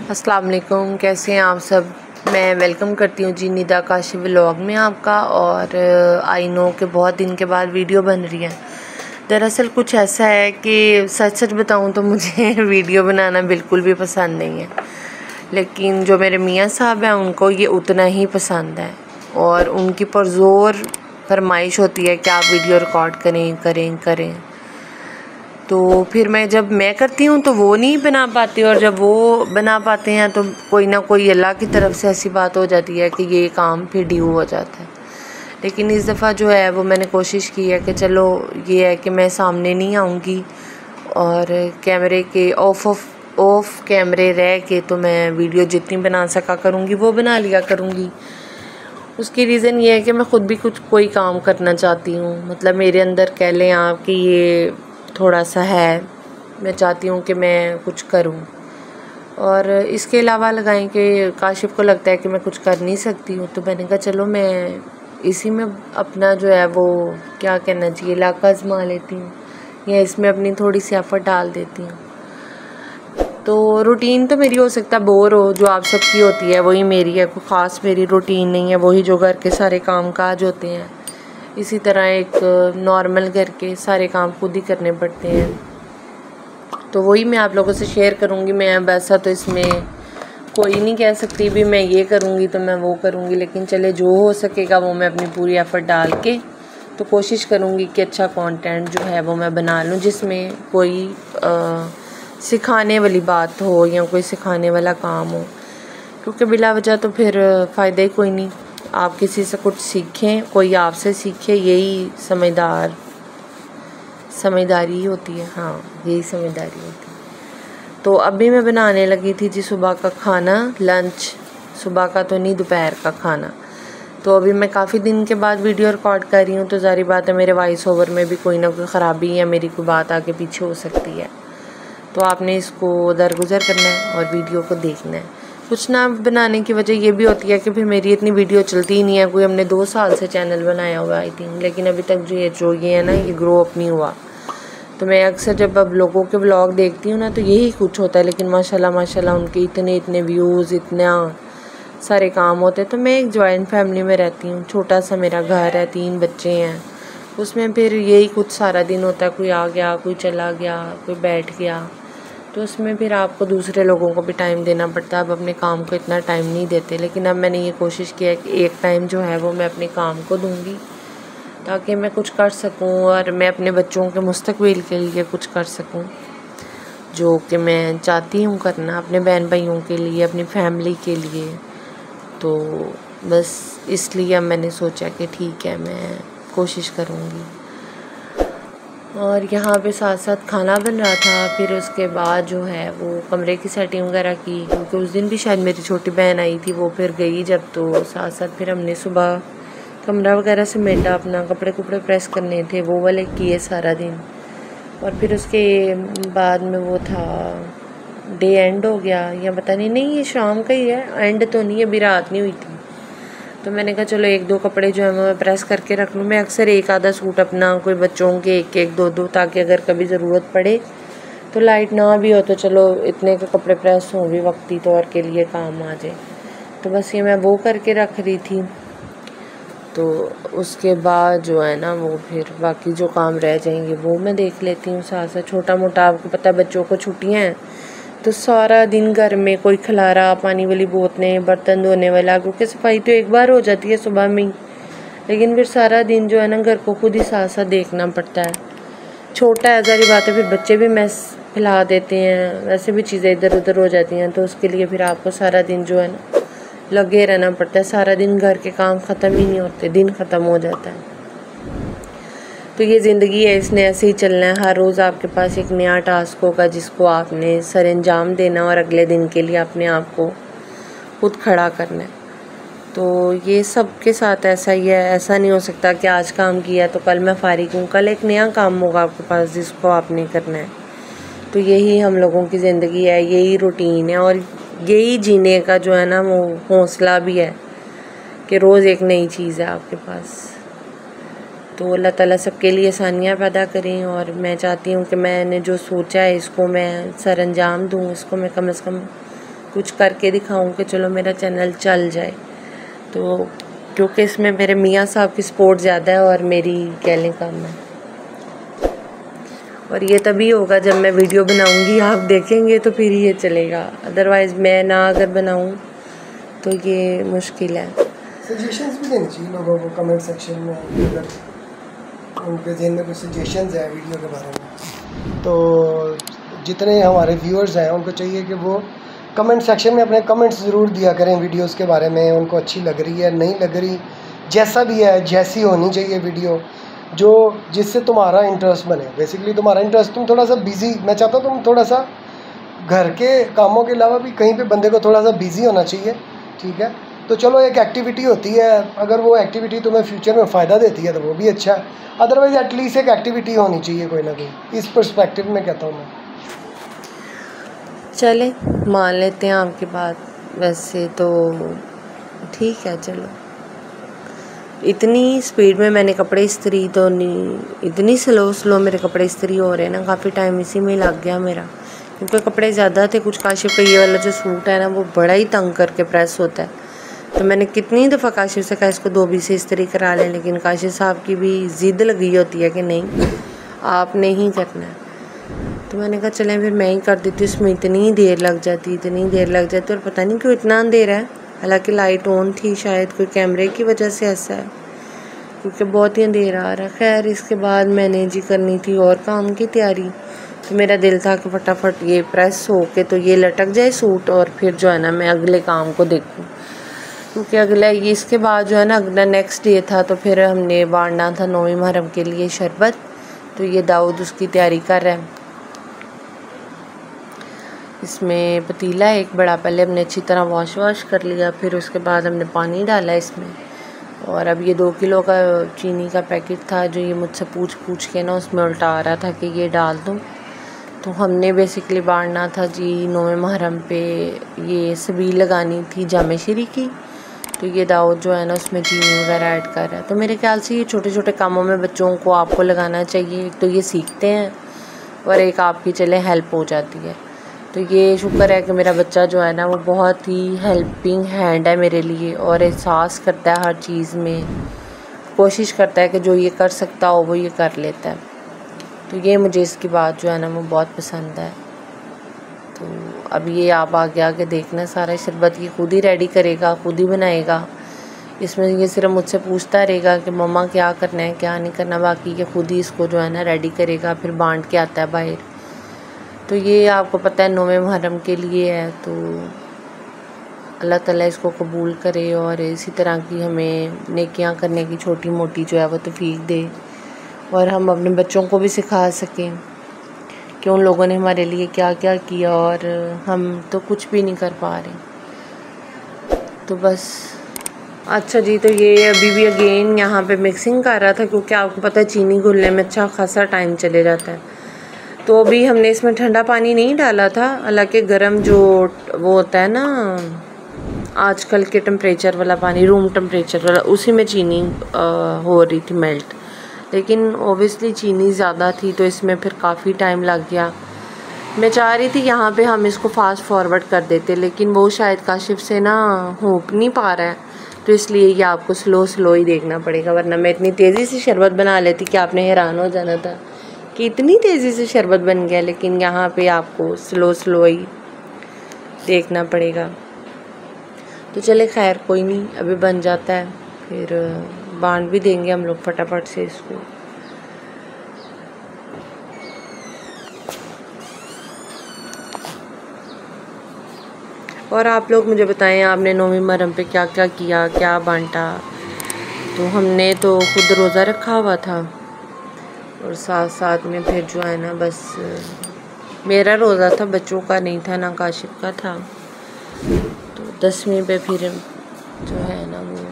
अस्सलाम वालेकुम, कैसे हैं आप सब। मैं वेलकम करती हूँ जी निदा काशिफ व्लॉग में आपका। और आई नो कि बहुत दिन के बाद वीडियो बन रही है। दरअसल कुछ ऐसा है कि सच सच बताऊँ तो मुझे वीडियो बनाना बिल्कुल भी पसंद नहीं है, लेकिन जो मेरे मियाँ साहब हैं उनको ये उतना ही पसंद है और उनकी पुरज़ोर फरमाइश होती है कि आप वीडियो रिकॉर्ड करें करें करें। तो फिर जब मैं करती हूँ तो वो नहीं बना पाती, और जब वो बना पाते हैं तो कोई ना कोई अल्लाह की तरफ से ऐसी बात हो जाती है कि ये काम फिर ड्यू हो जाता है। लेकिन इस दफ़ा जो है वो मैंने कोशिश की है कि चलो ये है कि मैं सामने नहीं आऊँगी और कैमरे के ऑफ कैमरे रह के तो मैं वीडियो जितनी बना सका करूँगी वो बना लिया करूँगी। उसकी रीज़न ये है कि मैं ख़ुद भी कोई काम करना चाहती हूँ। मतलब मेरे अंदर कह लें आप कि ये थोड़ा सा है, मैं चाहती हूँ कि मैं कुछ करूँ। और इसके अलावा लगाएं कि काशिफ को लगता है कि मैं कुछ कर नहीं सकती हूँ, तो मैंने कहा चलो मैं इसी में अपना जो है वो क्या कहना चाहिए इलाका आजमा लेती हूँ या इसमें अपनी थोड़ी सी एफर्ट डाल देती हूँ। तो रूटीन तो मेरी हो सकता है बोर हो, जो आप सबकी होती है वही मेरी है। कोई ख़ास मेरी रूटीन नहीं है, वही जो घर के सारे काम काज होते हैं इसी तरह एक नॉर्मल घर के सारे काम खुद ही करने पड़ते हैं। तो वही मैं आप लोगों से शेयर करूँगी। मैं वैसा तो इसमें कोई नहीं कह सकती भी मैं ये करूँगी तो मैं वो करूँगी, लेकिन चले जो हो सकेगा वो मैं अपनी पूरी एफ़र्ट डाल के तो कोशिश करूँगी कि अच्छा कंटेंट जो है वो मैं बना लूँ, जिसमें कोई सिखाने वाली बात हो या कोई सिखाने वाला काम हो, क्योंकि बिला वजह तो फिर फ़ायदा ही कोई नहीं। आप किसी से कुछ सीखें, कोई आपसे सीखे, यही समझदारी होती है। हाँ, यही समझदारी होती है। तो अभी मैं बनाने लगी थी जी सुबह का खाना, लंच, सुबह का तो नहीं दोपहर का खाना। तो अभी मैं काफ़ी दिन के बाद वीडियो रिकॉर्ड कर रही हूँ, तो ज़ाहिर बात है मेरे वॉइस ओवर में भी कोई ना कोई ख़राबी या मेरी कोई बात आगे पीछे हो सकती है। तो आपने इसको दरगुजर करना है और वीडियो को देखना है। कुछ ना बनाने की वजह ये भी होती है कि फिर मेरी इतनी वीडियो चलती ही नहीं है। कोई हमने 2 साल से चैनल बनाया हुआ आई थिंक, लेकिन अभी तक जो ये है ना ये ग्रो अप नहीं हुआ। तो मैं अक्सर जब अब लोगों के व्लॉग देखती हूँ ना तो यही कुछ होता है, लेकिन माशाल्लाह उनके इतने व्यूज़, इतना सारे काम होते हैं। तो मैं एक जॉइंट फैमिली में रहती हूँ, छोटा सा मेरा घर है, 3 बच्चे हैं, उसमें फिर यही कुछ सारा दिन होता है। कोई आ गया, कोई चला गया, कोई बैठ गया, तो उसमें फिर आपको दूसरे लोगों को भी टाइम देना पड़ता है। अब अपने काम को इतना टाइम नहीं देते, लेकिन अब मैंने ये कोशिश किया है कि एक टाइम जो है वो मैं अपने काम को दूंगी ताकि मैं कुछ कर सकूं और मैं अपने बच्चों के मुस्तकबिल के लिए कुछ कर सकूं, जो कि मैं चाहती हूं करना अपने बहन भाइयों के लिए, अपनी फैमिली के लिए। तो बस इसलिए अब मैंने सोचा कि ठीक है मैं कोशिश करूँगी। और यहाँ पे साथ साथ खाना बन रहा था। फिर उसके बाद जो है वो कमरे की सेटिंग वगैरह की, क्योंकि उस दिन भी शायद मेरी छोटी बहन आई थी, वो फिर गई जब, तो साथ साथ फिर हमने सुबह कमरा वगैरह समेटा, अपना कपड़े प्रेस करने थे वो वाले किए सारा दिन। और फिर उसके बाद में वो था डे एंड हो गया, या पता नहीं ये शाम का ही है, एंड तो नहीं, अभी रात नहीं हुई थी। तो मैंने कहा चलो 1-2 कपड़े जो है मैं प्रेस करके रख लूँ। मैं अक्सर एक आधा सूट अपना, कोई बच्चों के 1-1, 2-2, ताकि अगर कभी ज़रूरत पड़े तो लाइट ना भी हो तो चलो इतने के कपड़े प्रेस हों भी वक्ती तौर के लिए काम आ जाए। तो बस ये मैं वो करके रख रही थी। तो उसके बाद जो है ना वो फिर बाकी जो काम रह जाएंगे वो मैं देख लेती हूँ साथ साथ। छोटा मोटा आपको पता है बच्चों को छुट्टियाँ हैं तो सारा दिन घर में कोई खलारा, पानी वाली बोतलें, बर्तन धोने वाला, क्योंकि सफाई तो एक बार हो जाती है सुबह में ही, लेकिन फिर सारा दिन जो है ना घर को खुद ही साथ साथ देखना पड़ता है। छोटा है ज़ाहिर बात है, फिर बच्चे भी मैस फैला देते हैं, वैसे भी चीज़ें इधर उधर हो जाती हैं, तो उसके लिए फिर आपको सारा दिन जो है ना लगे रहना पड़ता है। सारा दिन घर के काम ख़त्म ही नहीं होते, दिन ख़त्म हो जाता है। तो ये ज़िंदगी है, इसने ऐसे ही चलना है। हर रोज़ आपके पास एक नया टास्क होगा जिसको आपने सर अंजाम देना और अगले दिन के लिए अपने आप को खुद खड़ा करना है। तो ये सब के साथ ऐसा ही है, ऐसा नहीं हो सकता कि आज काम किया तो कल मैं फारिग हूँ। कल एक नया काम होगा आपके पास जिसको आपने करना है। तो यही हम लोगों की ज़िंदगी है, यही रूटीन है और यही जीने का जो है ना वो हौसला भी है कि रोज़ एक नई चीज़ है आपके पास। तो अल्लाह ताला सबके लिए आसानियाँ पैदा करें, और मैं चाहती हूँ कि मैंने जो सोचा है इसको मैं सर अंजाम दूँ, इसको मैं कम से कम कुछ करके दिखाऊं कि चलो मेरा चैनल चल जाए। तो क्योंकि इसमें मेरे मियाँ साहब की सपोर्ट ज़्यादा है और मेरी गैलें कम है। और ये तभी होगा जब मैं वीडियो बनाऊंगी, आप देखेंगे तो फिर ये चलेगा, अदरवाइज़ मैं ना अगर बनाऊं तो ये मुश्किल है। सजेशंस भी देनी चाहिए लोगों को कमेंट सेक्शन में, अगर उनके जहन में कुछ सजेशंस है वीडियो के बारे में, तो जितने हमारे व्यूअर्स हैं उनको चाहिए कि वो कमेंट सेक्शन में अपने कमेंट्स ज़रूर दिया करें वीडियोस के बारे में, उनको अच्छी लग रही है नहीं लग रही, जैसा भी है जैसी होनी चाहिए वीडियो, जो जिससे तुम्हारा इंटरेस्ट बने। बेसिकली तुम्हारा इंटरेस्ट, तुम थोड़ा सा बिज़ी, मैं चाहता हूँ तुम थोड़ा सा घर के कामों के अलावा भी कहीं पे बंदे को थोड़ा सा बिज़ी होना चाहिए, ठीक है। तो चलो एक एक्टिविटी होती है, अगर वो एक्टिविटी तुम्हें फ्यूचर में फ़ायदा देती है तो वो भी अच्छा है, अदरवाइज़ एटलीस्ट एक एक्टिविटी होनी चाहिए कोई ना कोई, इस पर्सपेक्टिव में कहता हूँ मैं। चले मान लेते हैं आपकी बात, वैसे तो ठीक है। चलो, इतनी स्पीड में मैंने कपड़े इस्त्री तो नहीं, इतनी स्लो मेरे कपड़े इस्त्री हो रहे हैं ना, काफ़ी टाइम इसी में लग गया मेरा, क्योंकि कपड़े ज़्यादा थे। कुछ काशिफ का ये वाला जो सूट है ना वो बड़ा ही तंग करके प्रेस होता है, तो मैंने कितनी दफ़ा काशिफ से कहा इसको 2 बी से इस्त्री करा लें, लेकिन काशिफ साहब की भी ज़िद लगी होती है कि नहीं आपने ही करना है। तो मैंने कहा चलें फिर मैं ही कर देती हूँ, इसमें इतनी देर लग जाती और पता नहीं क्यों इतना अंधेरा है, हालांकि लाइट ऑन थी, शायद कोई कैमरे की वजह से ऐसा है, क्योंकि बहुत ही अंधेरा आ रहा है। खैर इसके बाद मैंने जी करनी थी और काम की तैयारी, तो मेरा दिल था कि फटाफट ये प्रेस हो के तो ये लटक जाए सूट, और फिर जो है ना मैं अगले काम को देखूँ, क्योंकि अगला ये इसके बाद जो है ना अगला नेक्स्ट डे था, तो फिर हमने बांटना था 9वीं मुहर्रम के लिए शरबत, तो ये दाऊद उसकी तैयारी कर रहा है। इसमें पतीला एक बड़ा, पहले हमने अच्छी तरह वॉश कर लिया, फिर उसके बाद हमने पानी डाला इसमें, और अब ये 2 किलो का चीनी का पैकेट था जो ये मुझसे पूछ के ना उसमें उल्टा आ रहा था कि ये डाल दूँ। तो हमने बेसिकली बांटना था जी 9वें मुहर्रम पे, ये सबील लगानी थी जामे शरी की, तो ये दाऊद जो है ना उसमें चीनी वगैरह ऐड कर रहा है। तो मेरे ख्याल से ये छोटे छोटे कामों में बच्चों को आपको लगाना चाहिए, एक तो ये सीखते हैं और एक आपकी चले हेल्प हो जाती है। तो ये शुक्र है कि मेरा बच्चा जो है ना वो बहुत ही हेल्पिंग हैंड है मेरे लिए, और एहसास करता है हर चीज़ में, कोशिश करता है कि जो ये कर सकता हो वो ये कर लेता है। तो ये मुझे इसकी बात जो है ना वो बहुत पसंद है। तो अब ये आप आगे देखना, सारा शरबत ये खुद ही रेडी करेगा, खुद ही बनाएगा। इसमें ये सिर्फ मुझसे पूछता रहेगा कि मम्मा क्या करना है क्या नहीं करना, बाकी ये खुद ही इसको जो है ना रेडी करेगा, फिर बांट के आता है बाहर। तो ये आपको पता है 9वें मुहर्रम के लिए है, तो अल्लाह ताला इसको कबूल करे और इसी तरह की हमें नेकियां करने की छोटी मोटी जो है वो तौफीक दे, और हम अपने बच्चों को भी सिखा सकें कि उन लोगों ने हमारे लिए क्या क्या किया और हम तो कुछ भी नहीं कर पा रहे। तो बस अच्छा जी, तो ये अभी भी अगेन यहाँ पे मिक्सिंग कर रहा था, क्योंकि आपको पता है चीनी घुलने में अच्छा खासा टाइम चले जाता है। तो अभी हमने इसमें ठंडा पानी नहीं डाला था, हालांकि गर्म जो वो होता है ना आजकल के टेम्परेचर वाला पानी, रूम टेम्परेचर वाला, उसी में चीनी हो रही थी मेल्ट, लेकिन ओबियसली चीनी ज़्यादा थी तो इसमें फिर काफ़ी टाइम लग गया। मैं चाह रही थी यहाँ पे हम इसको फास्ट फॉरवर्ड कर देते, लेकिन वो शायद काशिफ से ना हो नहीं पा रहा है, तो इसलिए ये आपको स्लो ही देखना पड़ेगा, वरना मैं इतनी तेज़ी से शरबत बना लेती कि आपने हैरान हो जाना था कि इतनी तेज़ी से शरबत बन गया। लेकिन यहाँ पे आपको स्लो ही देखना पड़ेगा। तो चले खैर कोई नहीं, अभी बन जाता है फिर बांट भी देंगे हम लोग फटाफट से इसको। और आप लोग मुझे बताएं आपने 9वीं मुहर्रम पे क्या क्या किया, क्या बांटा। तो हमने तो खुद रोज़ा रखा हुआ था, और साथ साथ में फिर जो है ना बस मेरा रोज़ा था, बच्चों का नहीं था, ना काशिफ का था। तो 10वीं पे फिर जो है ना वो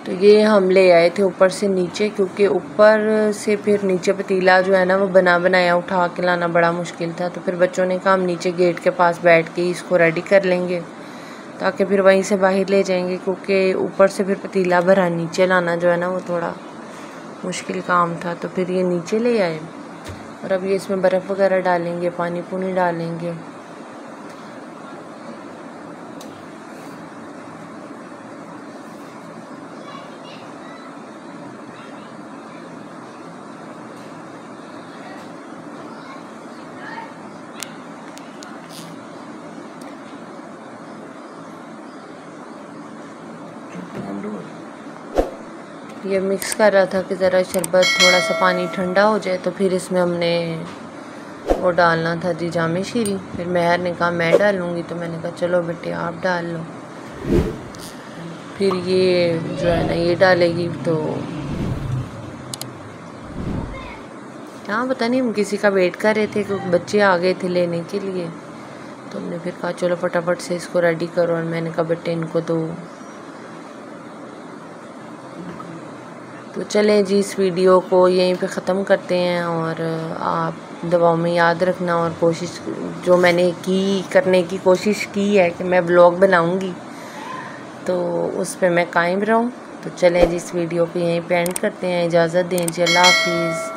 तो ये हम ले आए थे ऊपर से नीचे, क्योंकि ऊपर से फिर नीचे पतीला जो है ना वो बनाया उठा के लाना बड़ा मुश्किल था। तो फिर बच्चों ने कहा हम नीचे गेट के पास बैठ के इसको रेडी कर लेंगे, ताकि फिर वहीं से बाहर ले जाएंगे, क्योंकि ऊपर से फिर पतीला भरा नीचे लाना जो है ना वो थोड़ा मुश्किल काम था। तो फिर ये नीचे ले आए और अब ये इसमें बर्फ़ वगैरह डालेंगे, पानी पूनी डालेंगे। ये मिक्स कर रहा था कि ज़रा शरबत थोड़ा सा पानी ठंडा हो जाए, तो फिर इसमें हमने वो डालना था जी जामे शीरी। फिर महर ने कहा मैं डालूँगी, तो मैंने कहा चलो बेटे आप डाल लो। फिर ये जो है ना ये डालेगी। तो हाँ पता नहीं हम किसी का वेट कर रहे थे क्योंकि बच्चे आ गए थे लेने के लिए, तो हमने फिर कहा चलो फटाफट से इसको रेडी करो। और मैंने कहा बेटे इनको दो। तो चलें जी इस वीडियो को यहीं पे ख़त्म करते हैं। और आप दुआओं में याद रखना, और कोशिश जो मैंने करने की कोशिश की है कि मैं ब्लॉग बनाऊंगी, तो उस पे मैं कायम रहूं। तो चलें जी इस वीडियो को यहीं पे एंड करते हैं। इजाज़त दें जी, अल्लाह हाफिज़।